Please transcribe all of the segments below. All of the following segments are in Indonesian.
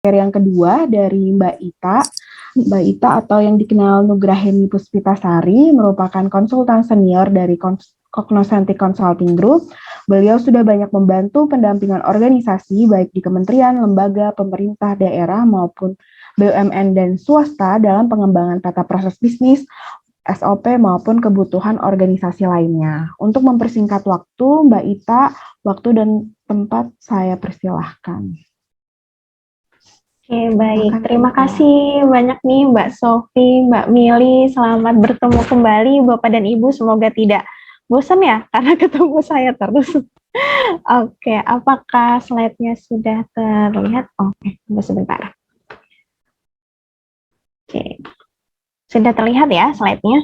Yang kedua dari Mbak Ita. Mbak Ita atau yang dikenal Nugraheni Puspitasari merupakan konsultan senior dari Cognoscenti Consulting Group. Beliau sudah banyak membantu pendampingan organisasi baik di kementerian, lembaga, pemerintah daerah maupun BUMN dan swasta dalam pengembangan tata proses bisnis, SOP maupun kebutuhan organisasi lainnya. Untuk mempersingkat waktu, Mbak Ita, waktu dan tempat saya persilahkan. Oke, baik. Terima kasih banyak nih Mbak Sofi, Mbak Mili. Selamat bertemu kembali Bapak dan Ibu. Semoga tidak bosan ya karena ketemu saya terus. Oke, apakah slide-nya sudah terlihat? Oke, tunggu sebentar. Oke, sudah terlihat ya slide-nya?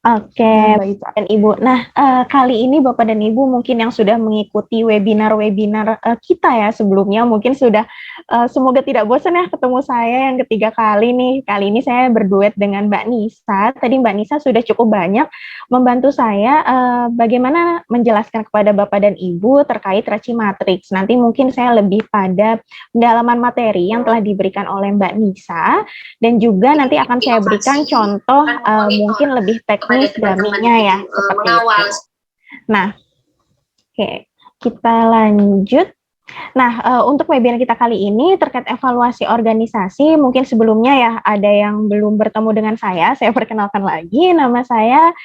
Oke, Bapak dan Ibu. Nah, kali ini Bapak dan Ibu mungkin yang sudah mengikuti webinar-webinar kita ya sebelumnya, mungkin sudah semoga tidak bosan ya ketemu saya yang ketiga kali nih. Kali ini saya berduet dengan Mbak Nisa. Tadi Mbak Nisa sudah cukup banyak membantu saya bagaimana menjelaskan kepada Bapak dan Ibu terkait Raci Matrix. Nanti mungkin saya lebih pada pendalaman materi yang telah diberikan oleh Mbak Nisa, dan juga nanti akan saya berikan contoh mungkin lebih teknis dummy-nya ya, seperti itu. Nah, oke, kita lanjut. Nah, untuk webinar kita kali ini terkait evaluasi organisasi, mungkin sebelumnya ya ada yang belum bertemu dengan saya perkenalkan lagi, nama saya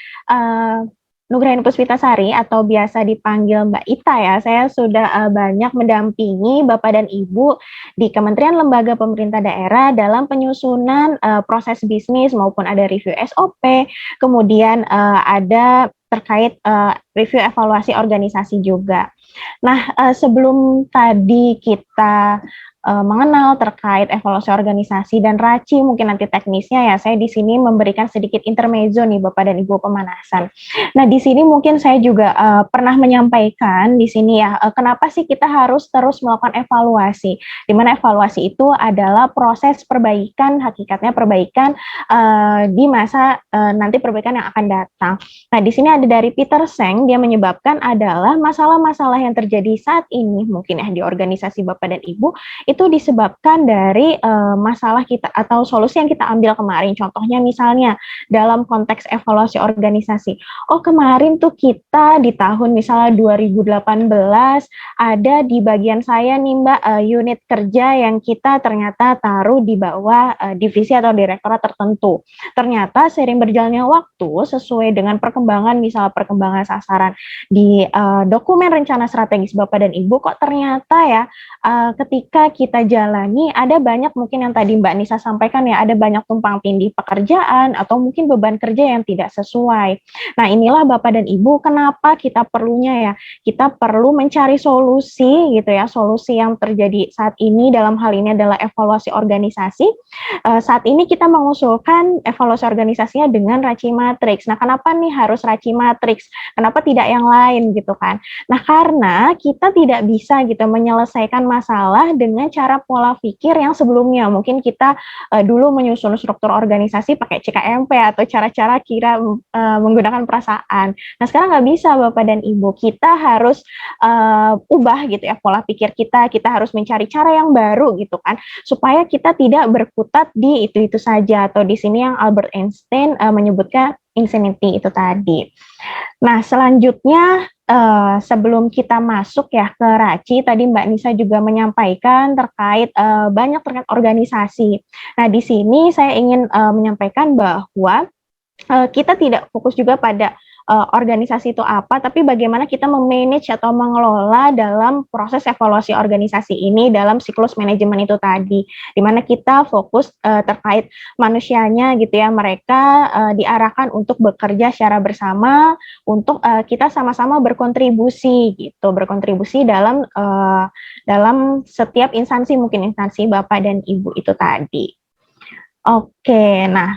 Nugraheni Puspitasari atau biasa dipanggil Mbak Ita ya. Saya sudah banyak mendampingi Bapak dan Ibu di Kementerian Lembaga Pemerintah Daerah dalam penyusunan proses bisnis maupun ada review SOP, kemudian ada terkait review evaluasi organisasi juga. Nah, sebelum tadi kita mengenal terkait evaluasi organisasi dan Raci, mungkin nanti teknisnya ya, saya di sini memberikan sedikit intermezzo nih Bapak dan Ibu pemanasan. Nah, di sini mungkin saya juga pernah menyampaikan di sini ya, kenapa sih kita harus terus melakukan evaluasi, di mana evaluasi itu adalah proses perbaikan, hakikatnya perbaikan di masa nanti perbaikan yang akan datang. Nah, di sini ada dari Peter Seng, dia menyebabkan adalah masalah-masalah yang terjadi saat ini, mungkin ya di organisasi Bapak dan Ibu, itu disebabkan dari masalah kita atau solusi yang kita ambil kemarin. Contohnya misalnya dalam konteks evaluasi organisasi. Oh, kemarin tuh kita di tahun misalnya 2018 ada di bagian saya nih Mbak unit kerja yang kita ternyata taruh di bawah divisi atau direktorat tertentu. Ternyata seiring berjalannya waktu sesuai dengan perkembangan misalnya perkembangan sasaran di dokumen rencana strategis Bapak dan Ibu, kok ternyata ya ketika kita jalani ada banyak mungkin yang tadi Mbak Nisa sampaikan ya, ada banyak tumpang tindih pekerjaan atau mungkin beban kerja yang tidak sesuai. Nah, inilah Bapak dan Ibu kenapa kita perlunya ya, kita perlu mencari solusi gitu ya, solusi yang terjadi saat ini dalam hal ini adalah evaluasi organisasi. Saat ini kita mengusulkan evaluasi organisasinya dengan Raci Matrix. Nah, kenapa nih harus Raci Matrix? Kenapa tidak yang lain gitu kan? Nah, karena kita tidak bisa gitu menyelesaikan masalah dengan cara pola pikir yang sebelumnya. Mungkin kita dulu menyusun struktur organisasi pakai CKMP atau cara-cara kira menggunakan perasaan. Nah, sekarang nggak bisa Bapak dan Ibu. Kita harus ubah gitu ya pola pikir kita. Kita harus mencari cara yang baru gitu kan, supaya kita tidak berkutat di itu-itu saja, atau di sini yang Albert Einstein menyebutkan insanity itu tadi. Nah, selanjutnya sebelum kita masuk ya ke Raci, tadi Mbak Nisa juga menyampaikan terkait banyak terkait organisasi. Nah, di sini saya ingin menyampaikan bahwa kita tidak fokus juga pada organisasi itu apa, tapi bagaimana kita memanage atau mengelola dalam proses evaluasi organisasi ini dalam siklus manajemen itu tadi, di mana kita fokus terkait manusianya gitu ya, mereka diarahkan untuk bekerja secara bersama untuk kita sama-sama berkontribusi gitu, berkontribusi dalam dalam setiap instansi, mungkin instansi Bapak dan Ibu itu tadi. Oke, nah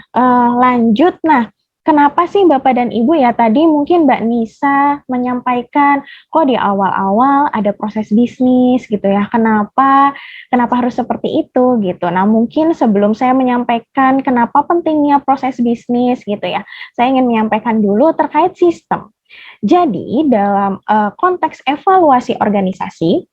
lanjut. Nah, kenapa sih Bapak dan Ibu ya tadi mungkin Mbak Nisa menyampaikan kok di awal-awal ada proses bisnis gitu ya. Kenapa harus seperti itu gitu. Nah, mungkin sebelum saya menyampaikan kenapa pentingnya proses bisnis gitu ya, saya ingin menyampaikan dulu terkait sistem. Jadi, dalam konteks evaluasi organisasi,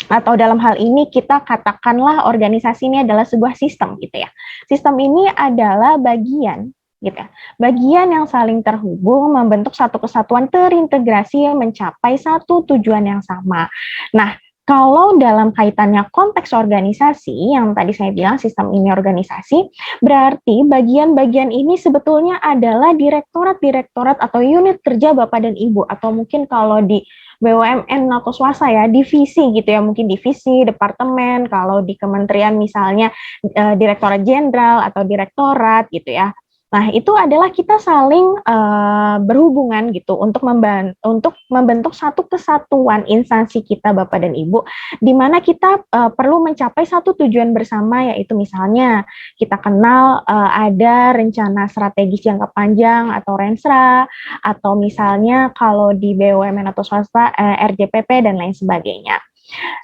atau dalam hal ini kita katakanlah organisasi ini adalah sebuah sistem gitu ya. Sistem ini adalah bagian gitu ya. Bagian yang saling terhubung membentuk satu kesatuan terintegrasi yang mencapai satu tujuan yang sama. Nah, kalau dalam kaitannya konteks organisasi, yang tadi saya bilang sistem ini organisasi, berarti bagian-bagian ini sebetulnya adalah direktorat-direktorat atau unit kerja Bapak dan Ibu, atau mungkin kalau di BUMN atau swasta ya, divisi gitu ya, mungkin divisi, departemen, kalau di kementerian misalnya direktorat jenderal atau direktorat gitu ya. Nah, itu adalah kita saling berhubungan gitu untuk membentuk satu kesatuan instansi kita Bapak dan Ibu, di mana kita perlu mencapai satu tujuan bersama, yaitu misalnya kita kenal ada rencana strategis jangka panjang atau Rensra, atau misalnya kalau di BUMN atau swasta RJPP dan lain sebagainya.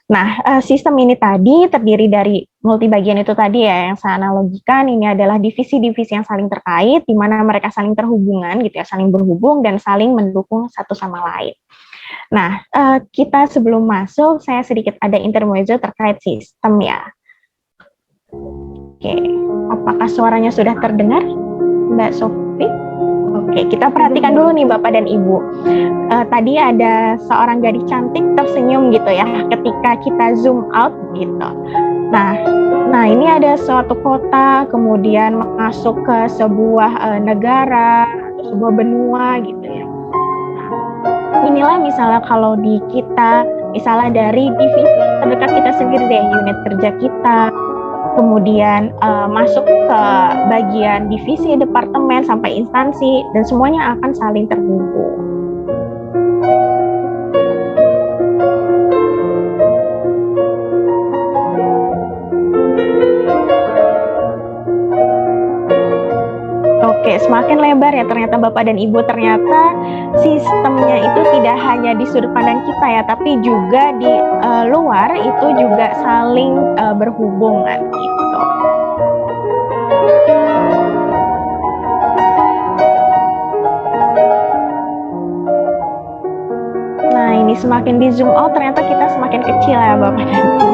Nah, sistem ini tadi terdiri dari multi bagian itu tadi ya, yang saya analogikan ini adalah divisi-divisi yang saling terkait, di mana mereka saling terhubungan gitu ya, saling berhubung dan saling mendukung satu sama lain. Nah, kita sebelum masuk, saya sedikit ada intermezzo terkait sistem ya. Oke, apakah suaranya sudah terdengar, Mbak Sofi? Oke, kita perhatikan dulu nih Bapak dan Ibu. Tadi ada seorang gadis cantik tersenyum gitu ya, ketika kita zoom out gitu. Nah ini ada suatu kota, kemudian masuk ke sebuah negara atau sebuah benua gitu ya. Inilah misalnya kalau di kita, misalnya dari divisi terdekat kita sendiri deh, unit kerja kita, kemudian masuk ke bagian divisi, departemen, sampai instansi, dan semuanya akan saling terhubung. Oke, semakin lebar ya ternyata Bapak dan Ibu, ternyata sistemnya itu tidak hanya di sudut pandang kita ya, tapi juga di luar itu juga saling berhubungan gitu. Nah, ini semakin di zoom out ternyata kita semakin kecil ya Bapak dan Ibu.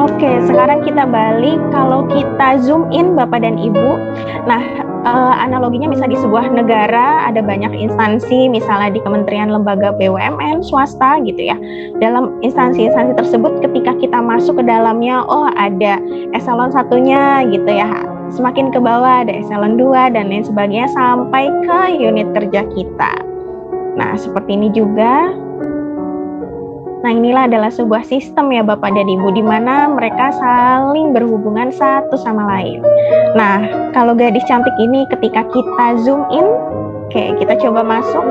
Oke, sekarang kita balik, kalau kita zoom in Bapak dan Ibu, nah analoginya misalnya di sebuah negara ada banyak instansi, misalnya di kementerian lembaga BUMN, swasta gitu ya. Dalam instansi-instansi tersebut ketika kita masuk ke dalamnya, oh ada eselon satunya gitu ya, semakin ke bawah ada eselon 2 dan lain sebagainya sampai ke unit kerja kita. Nah, seperti ini juga. Nah, inilah adalah sebuah sistem ya Bapak dan Ibu, di mana mereka saling berhubungan satu sama lain. Nah, kalau gadis cantik ini ketika kita zoom in, oke, kita coba masuk.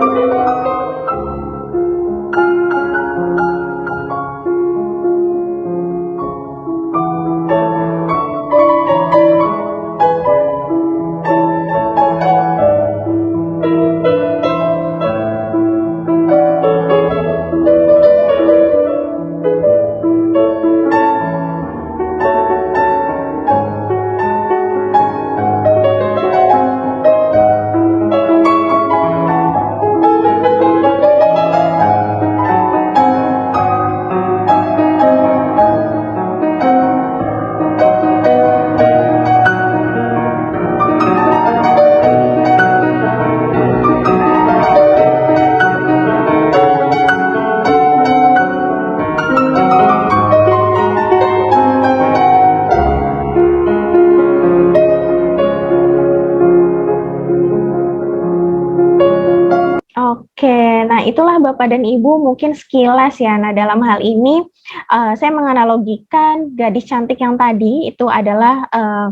Oke, nah itulah Bapak dan Ibu mungkin sekilas ya. Nah, dalam hal ini saya menganalogikan gadis cantik yang tadi itu adalah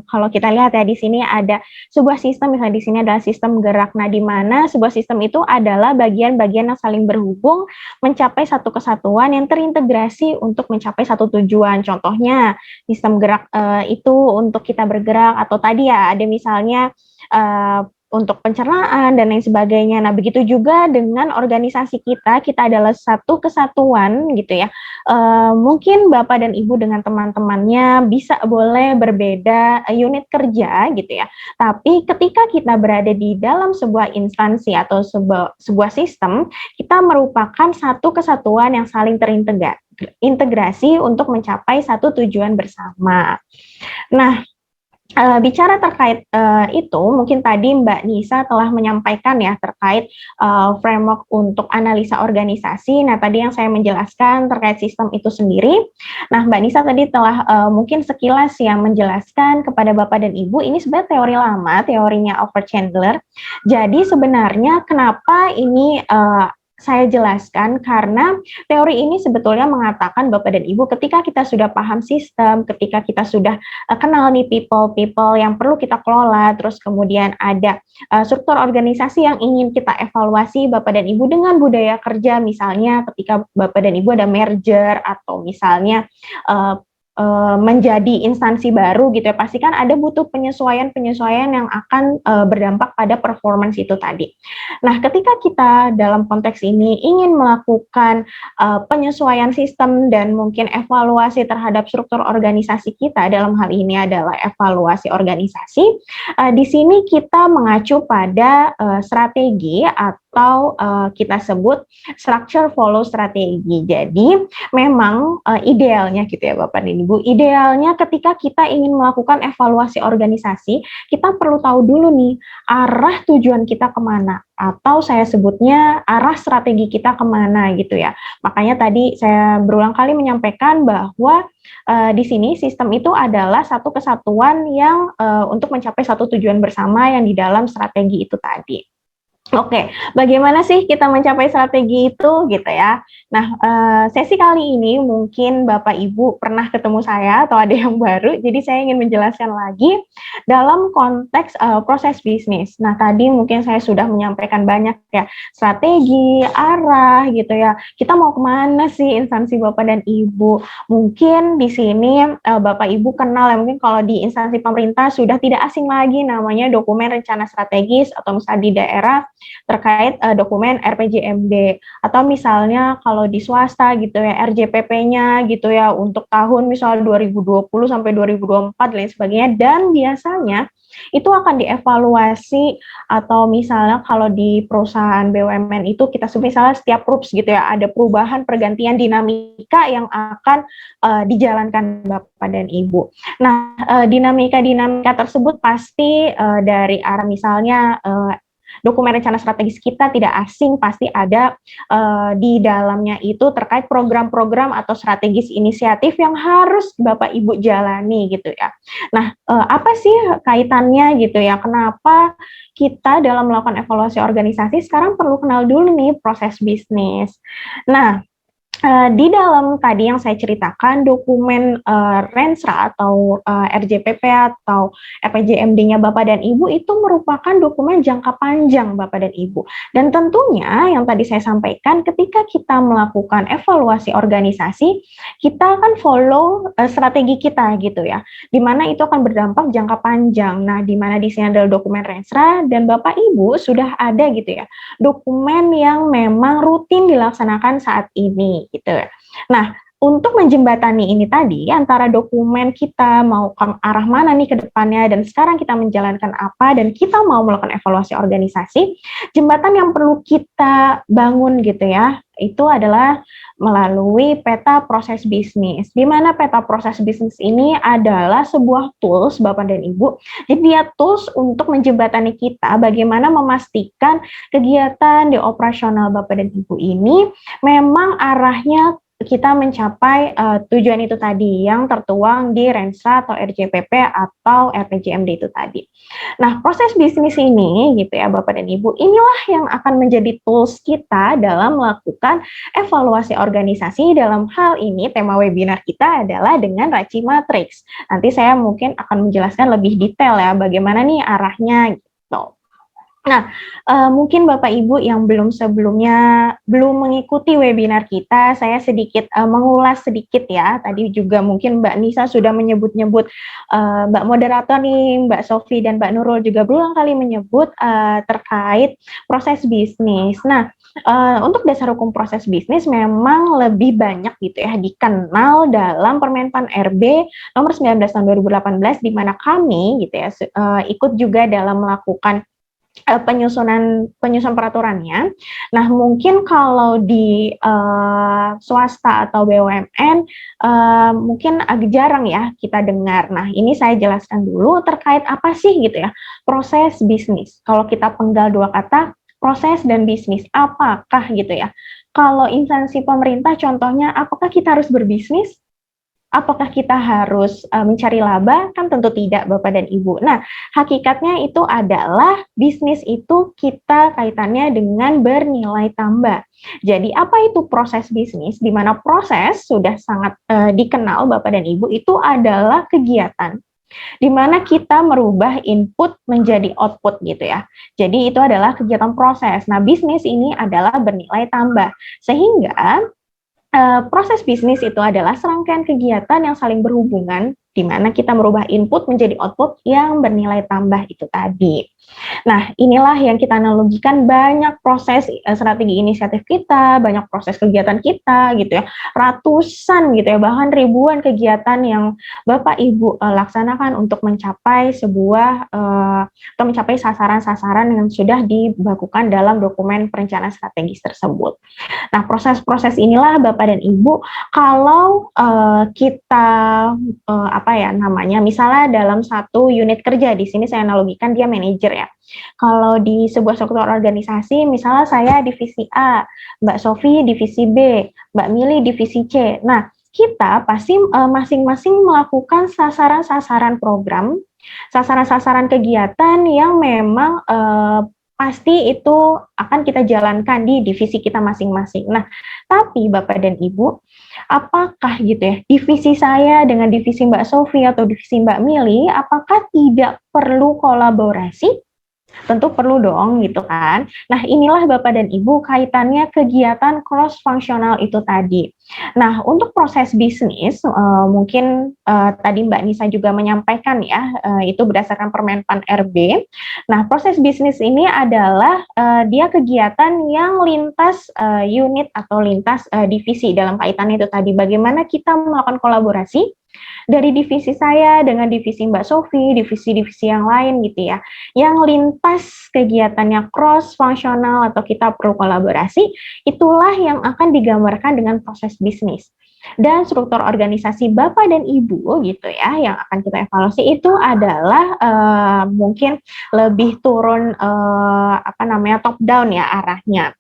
kalau kita lihat ya di sini ada sebuah sistem, misalnya di sini adalah sistem gerak. Nah, di mana sebuah sistem itu adalah bagian-bagian yang saling berhubung mencapai satu kesatuan yang terintegrasi untuk mencapai satu tujuan. Contohnya sistem gerak itu untuk kita bergerak, atau tadi ya ada misalnya untuk pencernaan dan lain sebagainya. Nah, begitu juga dengan organisasi kita, kita adalah satu kesatuan gitu ya. Mungkin Bapak dan Ibu dengan teman-temannya bisa boleh berbeda unit kerja gitu ya. Tapi ketika kita berada di dalam sebuah instansi atau sebuah sistem, kita merupakan satu kesatuan yang saling terintegrasi untuk mencapai satu tujuan bersama. Nah, bicara terkait itu, mungkin tadi Mbak Nisa telah menyampaikan ya terkait framework untuk analisa organisasi. Nah, tadi yang saya menjelaskan terkait sistem itu sendiri. Nah, Mbak Nisa tadi telah mungkin sekilas yang menjelaskan kepada Bapak dan Ibu, ini sebenarnya teori lama, teorinya Albert Chandler. Jadi sebenarnya kenapa ini saya jelaskan karena teori ini sebetulnya mengatakan Bapak dan Ibu ketika kita sudah paham sistem, ketika kita sudah kenal nih people yang perlu kita kelola, terus kemudian ada struktur organisasi yang ingin kita evaluasi Bapak dan Ibu dengan budaya kerja, misalnya ketika Bapak dan Ibu ada merger atau misalnya menjadi instansi baru gitu ya, pasti kan ada butuh penyesuaian yang akan berdampak pada performance itu tadi. Nah, ketika kita dalam konteks ini ingin melakukan penyesuaian sistem dan mungkin evaluasi terhadap struktur organisasi kita, dalam hal ini adalah evaluasi organisasi, di sini kita mengacu pada strategi atau kita sebut structure follow strategi. Jadi memang idealnya gitu ya Bapak dan Ibu, idealnya ketika kita ingin melakukan evaluasi organisasi, kita perlu tahu dulu nih arah tujuan kita kemana, atau saya sebutnya arah strategi kita kemana gitu ya. Makanya tadi saya berulang kali menyampaikan bahwa di sini sistem itu adalah satu kesatuan yang untuk mencapai satu tujuan bersama yang di dalam strategi itu tadi. Oke, bagaimana sih kita mencapai strategi itu gitu ya? Nah, sesi kali ini mungkin Bapak Ibu pernah ketemu saya atau ada yang baru, jadi saya ingin menjelaskan lagi dalam konteks proses bisnis. Nah, tadi mungkin saya sudah menyampaikan banyak ya, strategi, arah gitu ya. Kita mau kemana sih instansi Bapak dan Ibu? Mungkin di sini Bapak Ibu kenal ya, mungkin kalau di instansi pemerintah sudah tidak asing lagi namanya dokumen rencana strategis atau misalnya di daerah terkait dokumen RPJMD, atau misalnya kalau di swasta gitu ya RJPP-nya gitu ya untuk tahun misalnya 2020 sampai 2024 dan lain sebagainya, dan biasanya itu akan dievaluasi, atau misalnya kalau di perusahaan BUMN itu kita sebut misalnya setiap RUPS gitu ya, ada perubahan pergantian dinamika yang akan dijalankan Bapak dan Ibu. Nah, dinamika tersebut pasti dari arah misalnya dokumen rencana strategis kita tidak asing, pasti ada di dalamnya itu terkait program-program atau strategis inisiatif yang harus Bapak Ibu jalani gitu ya. Nah, apa sih kaitannya gitu ya? Kenapa kita dalam melakukan evaluasi organisasi sekarang perlu kenal dulu nih proses bisnis. Nah, di dalam tadi yang saya ceritakan dokumen Rensra atau RJPP atau RPJMD-nya Bapak dan Ibu itu merupakan dokumen jangka panjang Bapak dan Ibu. Dan tentunya yang tadi saya sampaikan ketika kita melakukan evaluasi organisasi, kita akan follow strategi kita gitu ya. Di mana itu akan berdampak jangka panjang. Nah, di mana di sini adalah dokumen Rensra dan Bapak Ibu sudah ada gitu ya. Dokumen yang memang rutin dilaksanakan saat ini gitu. Nah, untuk menjembatani ini tadi antara dokumen kita mau ke arah mana nih ke depannya dan sekarang kita menjalankan apa dan kita mau melakukan evaluasi organisasi, jembatan yang perlu kita bangun gitu ya, itu adalah melalui peta proses bisnis. Di mana peta proses bisnis ini adalah sebuah tools Bapak dan Ibu. Jadi dia tools untuk menjembatani kita bagaimana memastikan kegiatan di operasional Bapak dan Ibu ini memang arahnya kita mencapai tujuan itu tadi yang tertuang di Rensra atau RJPP atau RPJMD itu tadi. Nah, proses bisnis ini gitu ya Bapak dan Ibu, inilah yang akan menjadi tools kita dalam melakukan evaluasi organisasi. Dalam hal ini tema webinar kita adalah dengan Raci Matrix. Nanti saya mungkin akan menjelaskan lebih detail ya bagaimana nih arahnya gitu. Nah, mungkin Bapak Ibu yang belum mengikuti webinar kita, saya sedikit mengulas sedikit ya. Tadi juga mungkin Mbak Nisa sudah menyebut-nyebut, Mbak moderator nih, Mbak Sofi dan Mbak Nurul juga berulang kali menyebut terkait proses bisnis. Nah, untuk dasar hukum proses bisnis memang lebih banyak gitu ya dikenal dalam Permenpan RB nomor 19 tahun 2018, di mana kami gitu ya ikut juga dalam melakukan penyusun peraturannya. Nah, mungkin kalau di swasta atau BUMN mungkin agak jarang ya kita dengar. Nah, ini saya jelaskan dulu terkait apa sih gitu ya proses bisnis. Kalau kita penggal dua kata, proses dan bisnis, apakah gitu ya? Kalau instansi pemerintah contohnya, apakah kita harus berbisnis? Apakah kita harus mencari laba? Kan tentu tidak, Bapak dan Ibu. Nah, hakikatnya itu adalah bisnis itu kita kaitannya dengan bernilai tambah. Jadi, apa itu proses bisnis? Di mana proses sudah sangat dikenal, Bapak dan Ibu, itu adalah kegiatan di mana kita merubah input menjadi output gitu ya. Jadi, itu adalah kegiatan proses. Nah, bisnis ini adalah bernilai tambah. Sehingga proses bisnis itu adalah serangkaian kegiatan yang saling berhubungan, di mana kita merubah input menjadi output yang bernilai tambah itu tadi. Nah, inilah yang kita analogikan banyak proses strategi inisiatif kita, banyak proses kegiatan kita gitu ya, ratusan gitu ya, bahkan ribuan kegiatan yang Bapak Ibu laksanakan untuk mencapai sebuah atau mencapai sasaran-sasaran yang sudah dibakukan dalam dokumen perencanaan strategis tersebut. Nah, proses-proses inilah Bapak dan Ibu, kalau kita apa ya namanya, misalnya dalam satu unit kerja, di sini saya analogikan dia manajer ya. Kalau di sebuah struktur organisasi, misalnya saya divisi A, Mbak Sofi divisi B, Mbak Mili divisi C. Nah, kita pasti masing-masing melakukan sasaran-sasaran program, sasaran-sasaran kegiatan yang memang pasti itu akan kita jalankan di divisi kita masing-masing. Nah, tapi Bapak dan Ibu, apakah gitu ya, divisi saya dengan divisi Mbak Sofi atau divisi Mbak Mili, apakah tidak perlu kolaborasi? Tentu perlu dong gitu kan. Nah, inilah Bapak dan Ibu kaitannya kegiatan cross fungsional itu tadi. Nah, untuk proses bisnis mungkin tadi Mbak Nisa juga menyampaikan ya, itu berdasarkan Permenpan RB. Nah, proses bisnis ini adalah dia kegiatan yang lintas unit atau lintas divisi dalam kaitannya itu tadi. Bagaimana kita melakukan kolaborasi dari divisi saya dengan divisi Mbak Sofi, divisi-divisi yang lain gitu ya, yang lintas kegiatannya cross fungsional atau kita perlu kolaborasi, itulah yang akan digambarkan dengan proses bisnis. Dan struktur organisasi Bapak dan Ibu gitu ya, yang akan kita evaluasi itu adalah mungkin lebih turun top down ya arahnya.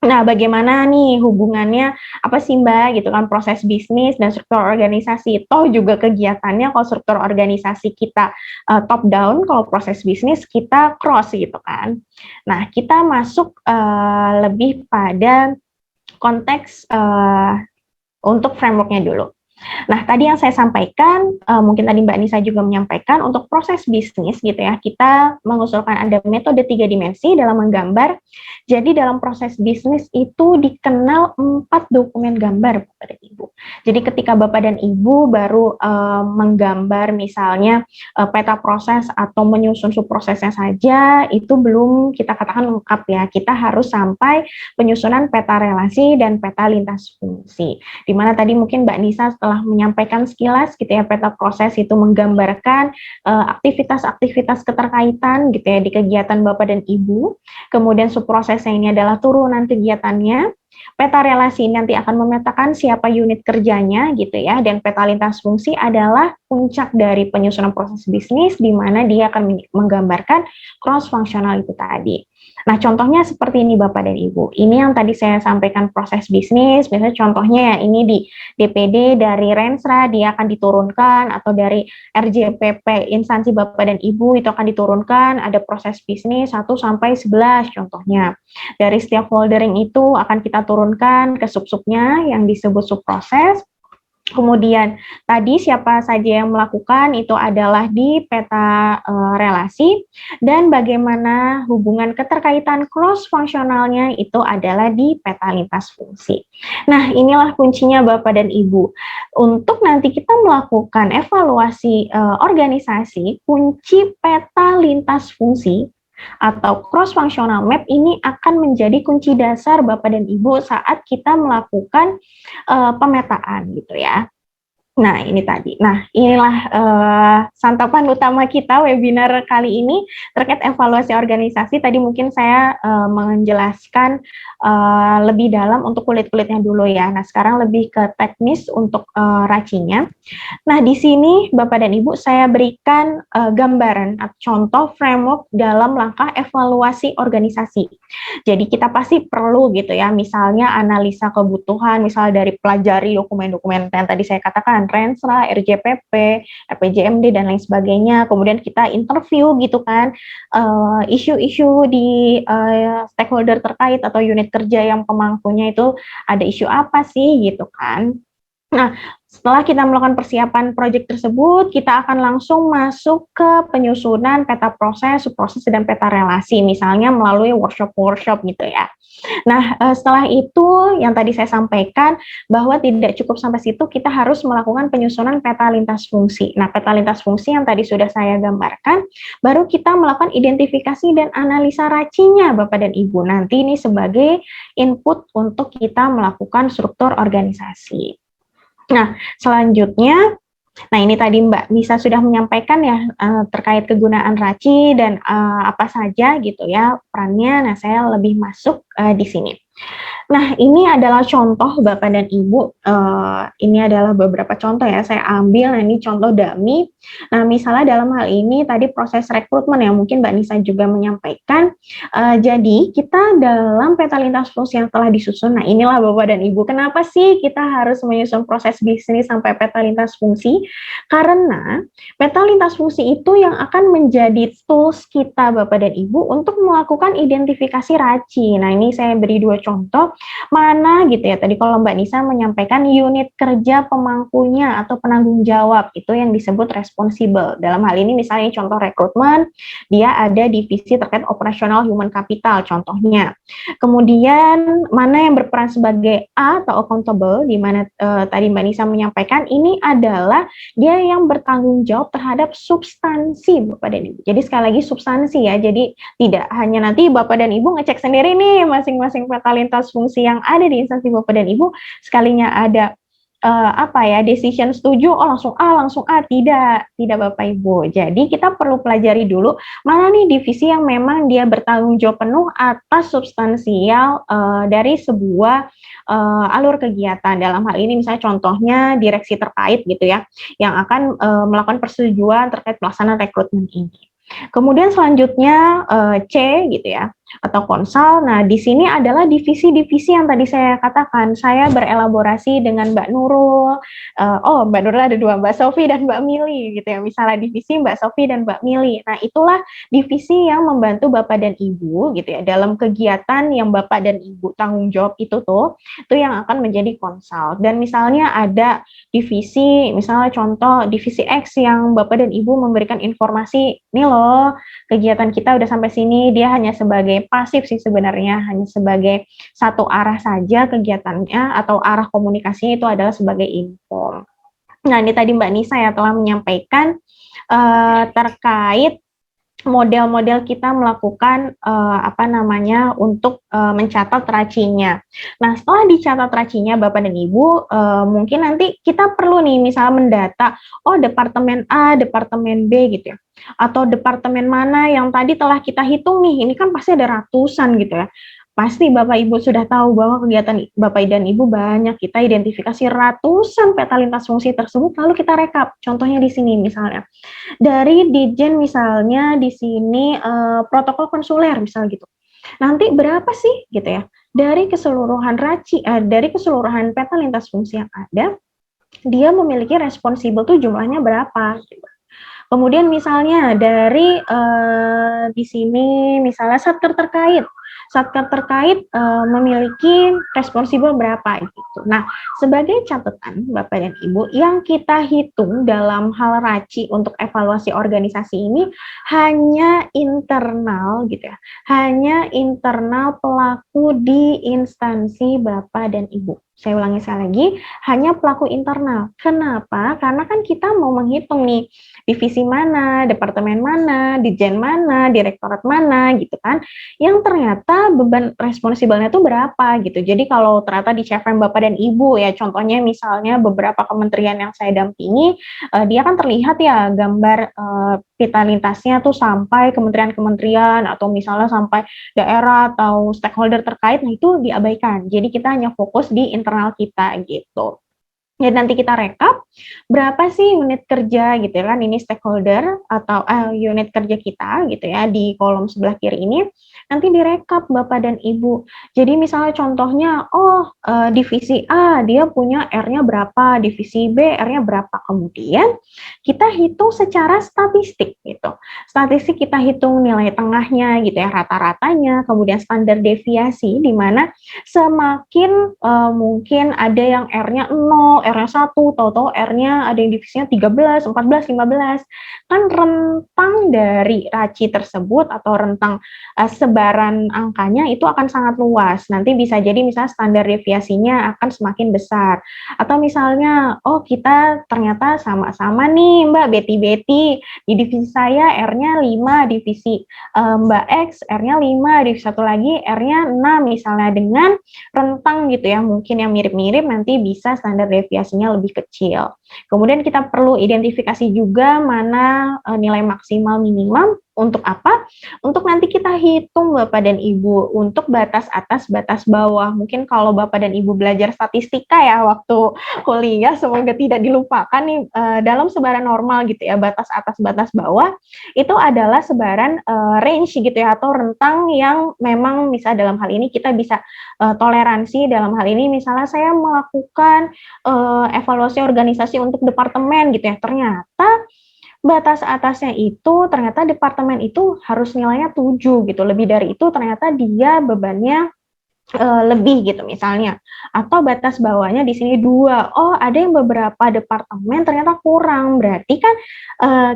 Nah, bagaimana nih hubungannya, apa sih Mbak, gitu kan, proses bisnis dan struktur organisasi. Toh juga kegiatannya kalau struktur organisasi kita top down, kalau proses bisnis kita cross gitu kan. Nah, kita masuk lebih pada konteks untuk framework-nya dulu. Nah, tadi yang saya sampaikan, mungkin tadi Mbak Nisa juga menyampaikan, untuk proses bisnis gitu ya, kita mengusulkan ada metode 3 dimensi dalam menggambar. Jadi dalam proses bisnis itu dikenal 4 dokumen gambar, Bapak dan Ibu. Jadi ketika Bapak dan Ibu baru menggambar misalnya peta proses atau menyusun subprosesnya saja, itu belum kita katakan lengkap ya. Kita harus sampai penyusunan peta relasi dan peta lintas fungsi. Di mana tadi mungkin Mbak Nisa setelah menyampaikan sekilas gitu ya, peta proses itu menggambarkan aktivitas-aktivitas keterkaitan gitu ya di kegiatan Bapak dan Ibu. Kemudian subprosesnya ini adalah turunan kegiatannya. Peta relasi nanti akan memetakan siapa unit kerjanya gitu ya, dan peta lintas fungsi adalah puncak dari penyusunan proses bisnis di mana dia akan menggambarkan cross fungsional itu tadi. Nah, contohnya seperti ini Bapak dan Ibu. Ini yang tadi saya sampaikan proses bisnis, misalnya contohnya ya ini di DPD dari Rensra dia akan diturunkan, atau dari RJPP instansi Bapak dan Ibu itu akan diturunkan, ada proses bisnis 1 sampai 11 contohnya. Dari stakeholdering itu akan kita turunkan ke sub-subnya yang disebut subproses. Kemudian tadi siapa saja yang melakukan itu adalah di peta relasi, dan bagaimana hubungan keterkaitan cross fungsionalnya itu adalah di peta lintas fungsi. Nah, inilah kuncinya Bapak dan Ibu. Untuk nanti kita melakukan evaluasi organisasi, kunci peta lintas fungsi atau cross functional map ini akan menjadi kunci dasar Bapak dan Ibu saat kita melakukan pemetaan gitu ya. Nah, ini tadi. Nah, inilah santapan utama kita webinar kali ini terkait evaluasi organisasi. Tadi mungkin saya menjelaskan lebih dalam untuk kulit-kulitnya dulu ya. Nah, sekarang lebih ke teknis untuk racinya. Nah, di sini Bapak dan Ibu saya berikan gambaran atau contoh framework dalam langkah evaluasi organisasi. Jadi kita pasti perlu gitu ya, misalnya analisa kebutuhan, misalnya dari pelajari dokumen-dokumen yang tadi saya katakan, Rensra, RJPP, RPJMD, dan lain sebagainya. Kemudian kita interview gitu kan, isu-isu di stakeholder terkait atau unit kerja yang pemangkunya itu ada isu apa sih gitu kan. Nah, setelah kita melakukan persiapan proyek tersebut, kita akan langsung masuk ke penyusunan peta proses, subproses, dan peta relasi, misalnya melalui workshop-workshop gitu ya. Nah, setelah itu yang tadi saya sampaikan bahwa tidak cukup sampai situ, kita harus melakukan penyusunan peta lintas fungsi. Nah, peta lintas fungsi yang tadi sudah saya gambarkan, baru kita melakukan identifikasi dan analisa racinya Bapak dan Ibu. Nanti ini sebagai input untuk kita melakukan struktur organisasi. Nah, selanjutnya, nah ini tadi Mbak Nisa sudah menyampaikan ya terkait kegunaan raci dan apa saja gitu ya perannya. Nah, saya lebih masuk di sini. Nah, ini adalah contoh Bapak dan Ibu. Ini adalah beberapa contoh ya, saya ambil. Nah, ini contoh dummy. Nah, misalnya dalam hal ini tadi proses rekrutmen yang mungkin Mbak Nisa juga menyampaikan. Jadi, kita dalam peta lintas fungsi yang telah disusun, nah inilah Bapak dan Ibu, kenapa sih kita harus menyusun proses bisnis sampai peta lintas fungsi? Karena peta lintas fungsi itu yang akan menjadi tools kita Bapak dan Ibu untuk melakukan identifikasi raci. Nah, ini saya beri dua contoh, mana gitu ya, tadi kalau Mbak Nisa menyampaikan unit kerja pemangkunya atau penanggung jawab, itu yang disebut responsible. Dalam hal ini misalnya contoh rekrutmen, dia ada divisi terkait operasional human capital contohnya. Kemudian mana yang berperan sebagai A atau accountable, di mana tadi Mbak Nisa menyampaikan ini adalah dia yang bertanggung jawab terhadap substansi Bapak dan Ibu. Jadi sekali lagi substansi ya, jadi tidak hanya nanti Bapak dan Ibu ngecek sendiri nih masing-masing peta lintas fungsi yang ada di instansi Bapak dan Ibu, sekalinya ada decision setuju, oh langsung A, tidak Bapak Ibu. Jadi kita perlu pelajari dulu mana nih divisi yang memang dia bertanggung jawab penuh atas substansial dari sebuah alur kegiatan. Dalam hal ini misalnya contohnya direksi terkait gitu ya, yang akan melakukan persetujuan terkait pelaksanaan rekrutmen ini. Kemudian selanjutnya C gitu ya, atau konsal. Nah, di sini adalah divisi-divisi yang tadi saya katakan. Saya berelaborasi dengan Mbak Nurul. Mbak Nurul ada dua, Mbak Sofi dan Mbak Mili gitu ya. Misalnya divisi Mbak Sofi dan Mbak Mili. Nah, itulah divisi yang membantu Bapak dan Ibu gitu ya dalam kegiatan yang Bapak dan Ibu tanggung jawab itu yang akan menjadi konsal. Dan misalnya ada divisi, misalnya contoh divisi X yang Bapak dan Ibu memberikan informasi, nih loh, kegiatan kita udah sampai sini, dia hanya sebagai pasif sih sebenarnya, hanya sebagai satu arah saja kegiatannya atau arah komunikasinya itu adalah sebagai info. Nah, ini tadi Mbak Nisa ya telah menyampaikan terkait model-model kita melakukan untuk mencatat racinya. Nah, setelah dicatat racinya Bapak dan Ibu, mungkin nanti kita perlu nih misalnya mendata, departemen A, departemen B gitu ya, atau departemen mana yang tadi telah kita hitung nih, ini kan pasti ada ratusan gitu ya. Pasti Bapak Ibu sudah tahu bahwa kegiatan Bapak dan Ibu banyak, kita identifikasi ratusan peta lintas fungsi tersebut, lalu kita rekap. Contohnya di sini misalnya, dari Ditjen misalnya di sini protokol konsuler misalnya gitu. Nanti berapa sih gitu ya? Dari keseluruhan dari keseluruhan peta lintas fungsi yang ada, dia memiliki responsibel tuh jumlahnya berapa gitu. Kemudian misalnya dari di sini misalnya satker terkait. satker terkait memiliki responsibel berapa gitu. Nah, sebagai catatan Bapak dan Ibu, yang kita hitung dalam hal RACI untuk evaluasi organisasi ini hanya internal gitu ya, hanya internal pelaku di instansi Bapak dan Ibu. Saya ulangi sekali lagi, hanya pelaku internal. Kenapa? Karena kan kita mau menghitung nih, divisi mana, departemen mana, dirjen mana, direktorat mana gitu kan, yang ternyata beban responsibelnya itu berapa gitu. Jadi kalau ternyata di CVM Bapak dan Ibu ya, contohnya misalnya beberapa kementerian yang saya dampingi, dia kan terlihat ya gambar pita lintasnya tuh sampai kementerian-kementerian atau misalnya sampai daerah atau stakeholder terkait, nah itu diabaikan. Jadi kita hanya fokus di internal kita gitu. Jadi nanti kita rekap berapa sih unit kerja gitu kan, ini stakeholder atau unit kerja kita gitu ya di kolom sebelah kiri ini, nanti direkap Bapak dan Ibu. Jadi misalnya contohnya, divisi A dia punya R-nya berapa, divisi B R-nya berapa, kemudian kita hitung secara statistik gitu. Statistik kita hitung nilai tengahnya gitu ya, rata-ratanya, kemudian standar deviasi di mana semakin mungkin ada yang R-nya 0, R-nya 1, tahu-tahu R-nya ada yang divisinya 13, 14, 15. Kan rentang dari RACI tersebut atau rentang sebaran angkanya itu akan sangat luas. Nanti bisa jadi misalnya standar deviasinya akan semakin besar. Atau misalnya, kita ternyata sama-sama nih Mbak Betty, di divisi saya R-nya 5, divisi Mbak X R-nya 5, divisi satu lagi R-nya 6 misalnya, dengan rentang gitu ya, mungkin yang mirip-mirip nanti bisa standar deviasinya lebih kecil. Kemudian kita perlu identifikasi juga mana nilai maksimal minimum, untuk apa? Untuk nanti kita hitung Bapak dan Ibu untuk batas atas, batas bawah. Mungkin kalau Bapak dan Ibu belajar statistika ya waktu kuliah, semoga tidak dilupakan nih, dalam sebaran normal gitu ya, batas atas, batas bawah itu adalah sebaran range gitu ya, atau rentang yang memang misalnya dalam hal ini kita bisa toleransi. Dalam hal ini misalnya saya melakukan evaluasi organisasi untuk departemen gitu ya, ternyata batas atasnya itu ternyata departemen itu harus nilainya 7 gitu, lebih dari itu ternyata dia bebannya lebih gitu misalnya, atau batas bawahnya di sini 2. Ada yang beberapa departemen ternyata kurang, berarti kan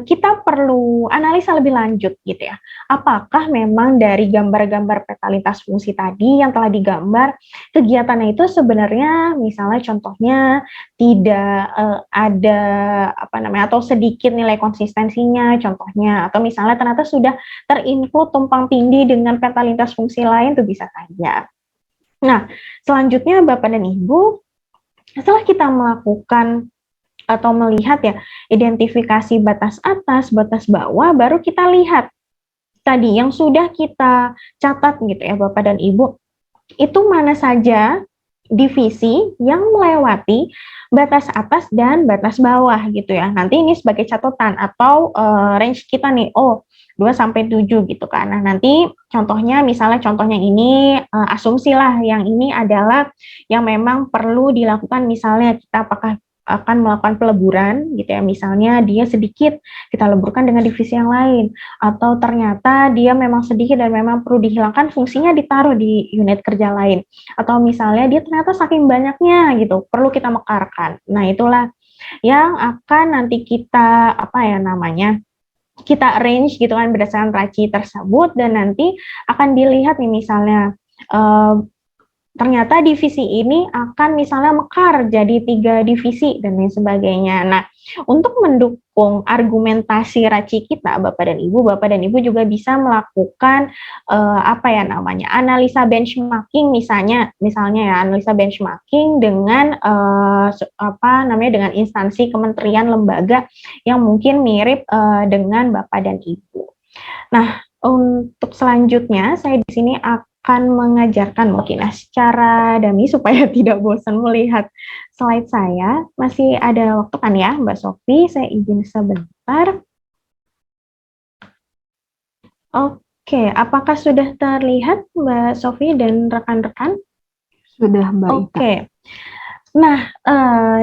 kita perlu analisa lebih lanjut gitu ya. Apakah memang dari gambar-gambar peta lintas fungsi tadi yang telah digambar, kegiatannya itu sebenarnya misalnya contohnya tidak ada atau sedikit nilai konsistensinya contohnya, atau misalnya ternyata sudah terinklud tumpang tindih dengan peta lintas fungsi lain, itu bisa saja. Nah, selanjutnya Bapak dan Ibu, setelah kita melakukan atau melihat ya identifikasi batas atas, batas bawah, baru kita lihat tadi yang sudah kita catat gitu ya Bapak dan Ibu, itu mana saja divisi yang melewati batas atas dan batas bawah gitu ya. Nanti ini sebagai catatan atau range kita nih, 2 sampai 7 gitu kan. Nah, nanti contohnya misalnya contohnya ini asumsi lah yang ini adalah yang memang perlu dilakukan, misalnya kita apakah akan melakukan peleburan gitu ya, misalnya dia sedikit kita leburkan dengan divisi yang lain, atau ternyata dia memang sedikit dan memang perlu dihilangkan, fungsinya ditaruh di unit kerja lain, atau misalnya dia ternyata saking banyaknya gitu perlu kita mekarkan. Nah, itulah yang akan nanti kita kita arrange gitu kan berdasarkan RACI tersebut, dan nanti akan dilihat nih misalnya ternyata divisi ini akan misalnya mekar jadi 3 divisi dan lain sebagainya. Nah, untuk mendukung argumentasi RACI kita, Bapak dan Ibu juga bisa melakukan analisa benchmarking, misalnya ya analisa benchmarking dengan dengan instansi kementerian lembaga yang mungkin mirip dengan Bapak dan Ibu. Nah, untuk selanjutnya saya di sini akan mengajarkan mungkin secara dummy supaya tidak bosan melihat slide saya. Masih ada waktu kan ya Mbak Sofi? Saya izin sebentar. Oke, apakah sudah terlihat Mbak Sofi dan rekan-rekan? Sudah Mbak Ita. Oke. Nah,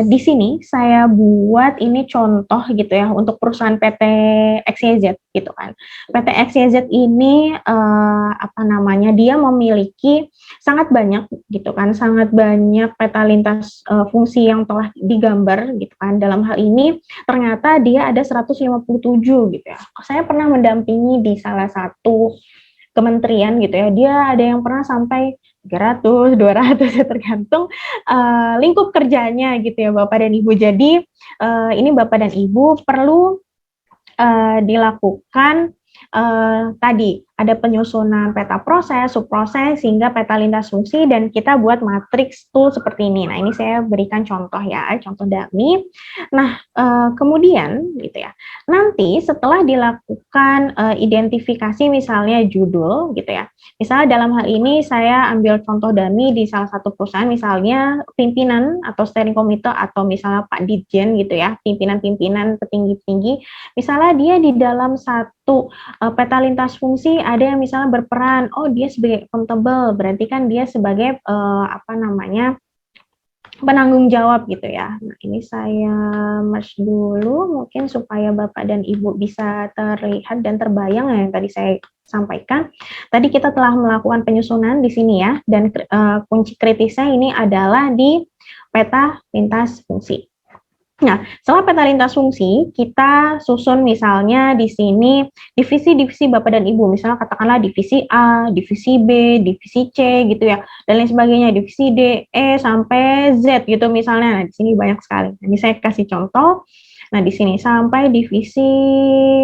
di sini saya buat ini contoh gitu ya untuk perusahaan PT XYZ gitu kan. PT XYZ ini, apa namanya, dia memiliki sangat banyak gitu kan, sangat banyak peta lintas, fungsi yang telah digambar gitu kan. Dalam hal ini ternyata dia ada 157 gitu ya. Saya pernah mendampingi di salah satu kementerian gitu ya, dia ada yang pernah sampai 300, 200 ya tergantung lingkup kerjanya gitu ya Bapak dan Ibu. Jadi ini Bapak dan Ibu perlu dilakukan tadi ada penyusunan peta proses, subproses, hingga peta lintas fungsi, dan kita buat matriks tool seperti ini. Nah, ini saya berikan contoh ya, contoh dummy. Nah, kemudian gitu ya, nanti setelah dilakukan identifikasi misalnya judul gitu ya, misalnya dalam hal ini saya ambil contoh dummy di salah satu perusahaan, misalnya pimpinan atau steering committee atau misalnya Pak Ditjen gitu ya, pimpinan-pimpinan petinggi-tinggi, misalnya dia di dalam satu peta lintas fungsi ada yang misalnya berperan, oh dia sebagai accountable, berarti kan dia sebagai apa namanya, penanggung jawab gitu ya. Nah, ini saya merge dulu mungkin supaya Bapak dan Ibu bisa terlihat dan terbayang yang tadi saya sampaikan. Tadi kita telah melakukan penyusunan di sini ya, dan kunci kritisnya ini adalah di peta lintas fungsi. Nah, setelah peta lintas fungsi, kita susun misalnya di sini divisi-divisi Bapak dan Ibu, misalnya katakanlah divisi A, divisi B, divisi C gitu ya, dan lain sebagainya, divisi D, E sampai Z gitu misalnya. Nah, di sini banyak sekali. Nah, ini saya kasih contoh. Nah, di sini sampai divisi,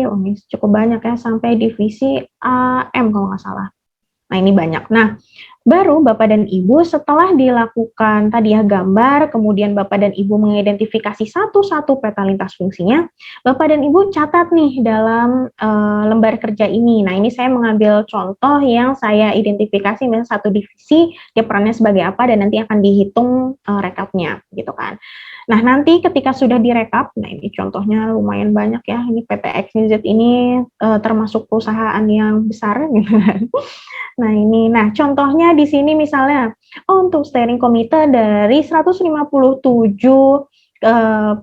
oh ini cukup banyak ya, sampai divisi AM kalau nggak salah. Nah, ini banyak. Nah, baru Bapak dan Ibu setelah dilakukan tadi ya gambar, kemudian Bapak dan Ibu mengidentifikasi satu-satu peta lintas fungsinya, Bapak dan Ibu catat nih dalam lembar kerja ini. Nah, ini saya mengambil contoh yang saya identifikasi, misalnya satu divisi, dia perannya sebagai apa, dan nanti akan dihitung rekapnya, gitu kan. Nah, nanti ketika sudah direkap, nah ini contohnya lumayan banyak ya, ini PT XYZ ini termasuk perusahaan yang besar gitu kan. Nah ini, nah contohnya di sini misalnya, oh untuk steering committee dari 157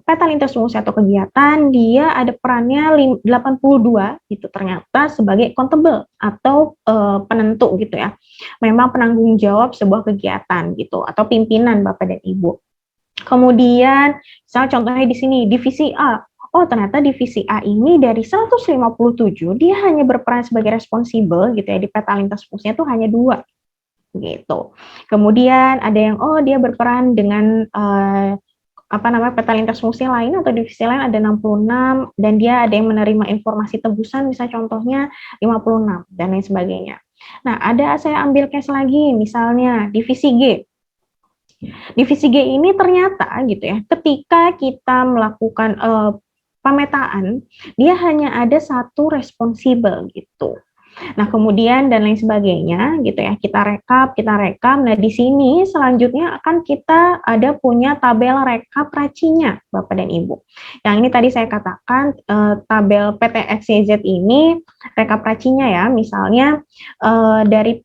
peta lintas fungsi atau kegiatan, dia ada perannya 82 gitu ternyata sebagai accountable atau penentu gitu ya. Memang penanggung jawab sebuah kegiatan gitu, atau pimpinan Bapak dan Ibu. Kemudian, misalnya contohnya di sini, divisi A. Oh, ternyata divisi A ini dari 157, dia hanya berperan sebagai responsibel gitu ya, di peta lintas fungsinya tuh hanya 2 gitu. Kemudian ada yang, oh dia berperan dengan apa namanya, peta lintas fungsi lain atau divisi lain ada 66, dan dia ada yang menerima informasi tebusan, misalnya contohnya 56, dan lain sebagainya. Nah, ada saya ambil case lagi, misalnya divisi G. Divisi G ini ternyata gitu ya, ketika kita melakukan pemetaan, dia hanya ada satu responsibel gitu. Nah, kemudian dan lain sebagainya gitu ya, kita rekap. Nah, di sini selanjutnya akan kita ada punya tabel rekap racinya, Bapak dan Ibu. Yang ini tadi saya katakan tabel PT XYZ ini rekap racinya ya, misalnya dari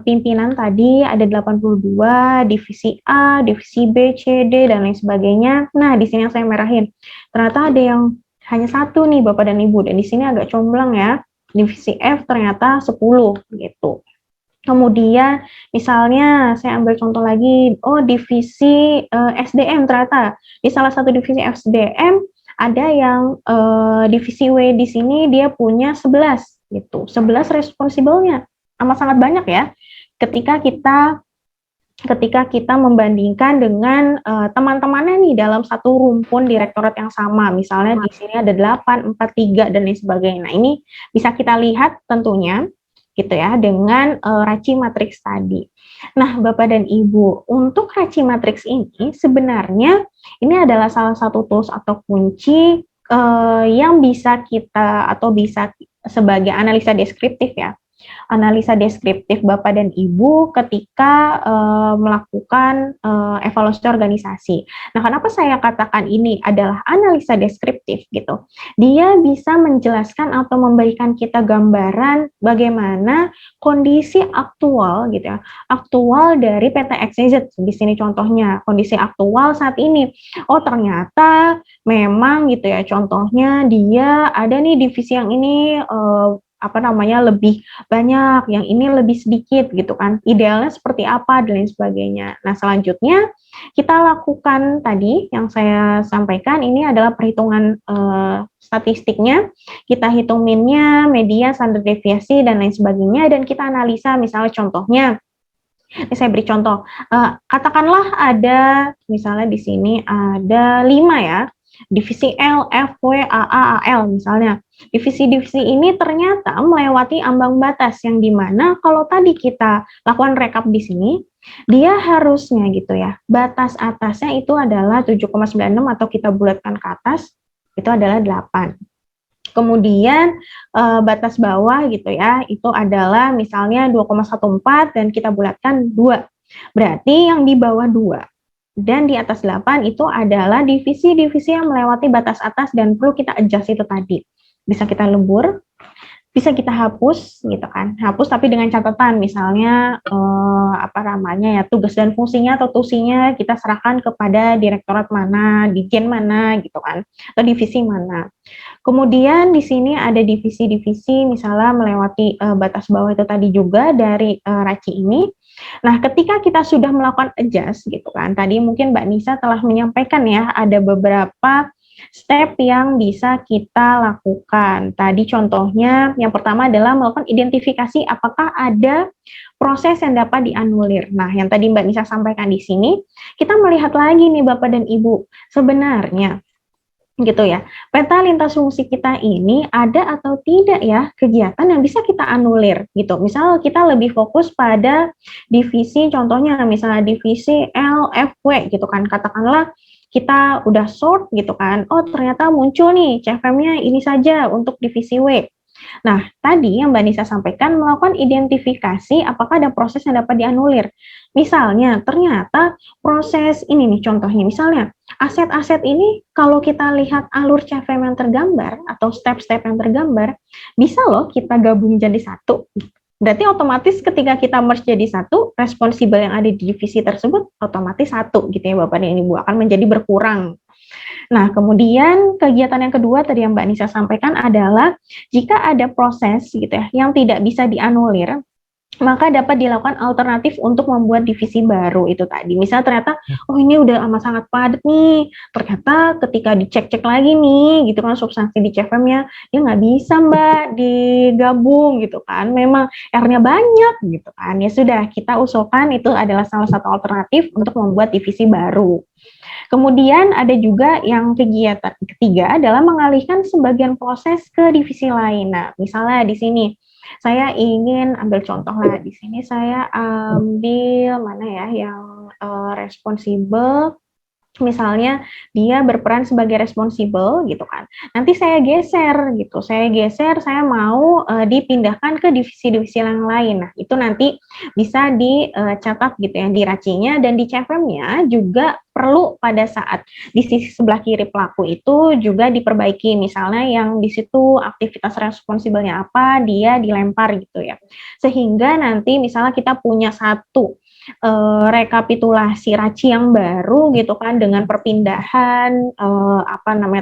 pimpinan tadi ada 82, divisi A, divisi B, C, D, dan lain sebagainya. Nah, di sini yang saya merahin. Ternyata ada yang hanya satu nih Bapak dan Ibu, dan di sini agak comblang ya. Divisi F ternyata 10 gitu. Kemudian misalnya saya ambil contoh lagi, oh divisi SDM, ternyata di salah satu divisi SDM ada yang divisi W di sini dia punya 11 gitu. 11 responsibelnya. Amat sangat banyak ya. Ketika kita membandingkan dengan teman-temannya nih dalam satu rumpun direktorat yang sama, misalnya di sini ada 8, 4, 3 dan lain sebagainya. Nah, ini bisa kita lihat tentunya gitu ya dengan raci matriks tadi. Nah, Bapak dan Ibu, untuk raci matriks ini sebenarnya ini adalah salah satu tools atau kunci yang bisa kita atau bisa sebagai analisa deskriptif ya. analisa deskriptif Bapak dan Ibu ketika melakukan evaluasi organisasi. Nah, kenapa saya katakan ini adalah analisa deskriptif gitu? Dia bisa menjelaskan atau memberikan kita gambaran bagaimana kondisi aktual gitu ya, aktual dari PT XYZ. Di sini contohnya kondisi aktual saat ini. Oh, ternyata memang gitu ya, contohnya dia ada nih divisi yang ini lebih banyak, yang ini lebih sedikit gitu kan. Idealnya seperti apa dan lain sebagainya. Nah, selanjutnya kita lakukan tadi yang saya sampaikan ini adalah perhitungan statistiknya. Kita hitung minnya, median, standar deviasi dan lain sebagainya dan kita analisa misalnya contohnya. Ini saya beri contoh. Katakanlah ada misalnya di sini ada 5 ya. Divisi L, F, W, A, L misalnya. Divisi-divisi ini ternyata melewati ambang batas yang dimana kalau tadi kita lakukan rekap di sini, dia harusnya gitu ya, batas atasnya itu adalah 7,96 atau kita bulatkan ke atas, itu adalah 8. Kemudian batas bawah gitu ya, itu adalah misalnya 2,14 dan kita bulatkan 2. Berarti yang di bawah 2 dan di atas 8 itu adalah divisi-divisi yang melewati batas atas dan perlu kita adjust itu tadi. Bisa kita lembur, bisa kita hapus gitu kan. Hapus tapi dengan catatan misalnya tugas dan fungsinya atau tusinya kita serahkan kepada direktorat mana, dijen mana gitu kan, atau divisi mana. Kemudian di sini ada divisi-divisi misalnya melewati batas bawah itu tadi juga dari RACI ini. Nah, ketika kita sudah melakukan adjust gitu kan, tadi mungkin Mbak Nisa telah menyampaikan ya, ada beberapa step yang bisa kita lakukan. Tadi contohnya, yang pertama adalah melakukan identifikasi apakah ada proses yang dapat dianulir. Nah, yang tadi Mbak Nisa sampaikan di sini, kita melihat lagi nih Bapak dan Ibu, sebenarnya gitu ya, peta lintas fungsi kita ini ada atau tidak ya kegiatan yang bisa kita anulir gitu. Misal kita lebih fokus pada divisi, contohnya misalnya divisi L, F, W gitu kan, katakanlah kita udah sort gitu kan, oh ternyata muncul nih CFM-nya ini saja untuk divisi W. Nah, tadi yang Mbak Nisa sampaikan melakukan identifikasi apakah ada proses yang dapat dianulir. Misalnya, ternyata proses ini nih contohnya, misalnya aset-aset ini kalau kita lihat alur CFM yang tergambar atau step-step yang tergambar, bisa loh kita gabung jadi satu. Berarti otomatis ketika kita merge jadi satu, responsibel yang ada di divisi tersebut otomatis satu gitu ya Bapak dan Ibu, akan menjadi berkurang. Nah, kemudian kegiatan yang kedua tadi yang Mbak Nisa sampaikan adalah jika ada proses gitu ya yang tidak bisa dianulir, maka dapat dilakukan alternatif untuk membuat divisi baru itu tadi. Misal ternyata, oh ini udah amat sangat padat nih, ternyata ketika dicek-cek lagi nih, gitu kan substansi di CFM-nya, ya nggak bisa Mbak digabung gitu kan, memang R-nya banyak gitu kan, ya sudah kita usulkan itu adalah salah satu alternatif untuk membuat divisi baru. Kemudian ada juga yang kegiatan ketiga adalah mengalihkan sebagian proses ke divisi lain. Nah, misalnya di sini saya ingin ambil contoh lah, di sini saya ambil mana ya yang responsibel, misalnya dia berperan sebagai responsibel gitu kan. Nanti saya geser gitu, saya mau dipindahkan ke divisi-divisi yang lain. Nah, itu nanti bisa dicatat gitu ya di RACI-nya dan di CFM-nya juga perlu pada saat di sisi sebelah kiri pelaku itu juga diperbaiki. Misalnya yang di situ aktivitas responsibelnya apa, dia dilempar gitu ya. Sehingga nanti misalnya kita punya satu rekapitulasi RACI yang baru gitu kan dengan perpindahan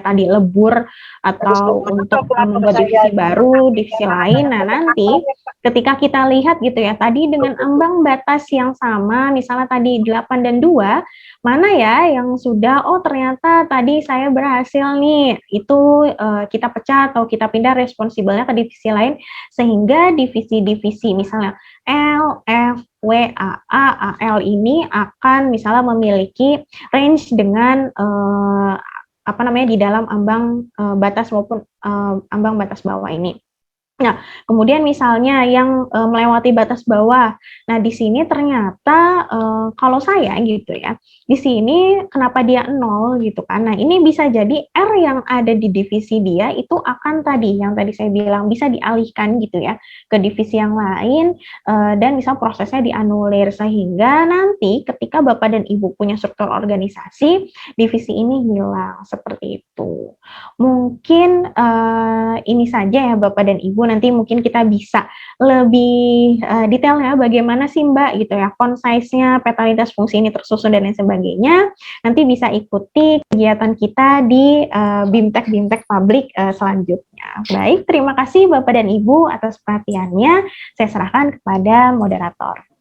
tadi lebur atau untuk membuat divisi baru, divisi lain. Nah, nanti ketika kita lihat gitu ya, tadi dengan ambang batas yang sama, misalnya tadi 8 dan 2, mana ya yang sudah, oh ternyata tadi saya berhasil nih, itu kita pecah atau kita pindah responsibelnya ke divisi lain, sehingga divisi-divisi misalnya L, F, W, A, L ini akan misalnya memiliki range dengan di dalam ambang batas maupun ambang batas bawah ini. Nah, kemudian misalnya yang melewati batas bawah. Nah, di sini ternyata kalau saya gitu ya, di sini kenapa dia 0 gitu kan. Nah, ini bisa jadi R yang ada di divisi dia itu akan tadi yang tadi saya bilang bisa dialihkan gitu ya ke divisi yang lain dan bisa prosesnya dianulir sehingga nanti ketika Bapak dan Ibu punya struktur organisasi, divisi ini hilang seperti itu. Mungkin ini saja ya Bapak dan Ibu, nanti mungkin kita bisa lebih detailnya bagaimana sih Mbak gitu ya, concise-nya peta lintas fungsi ini tersusun dan lain sebagainya. Nanti bisa ikuti kegiatan kita di BIMTEK Publik selanjutnya. Baik, terima kasih Bapak dan Ibu atas perhatiannya. Saya serahkan kepada moderator.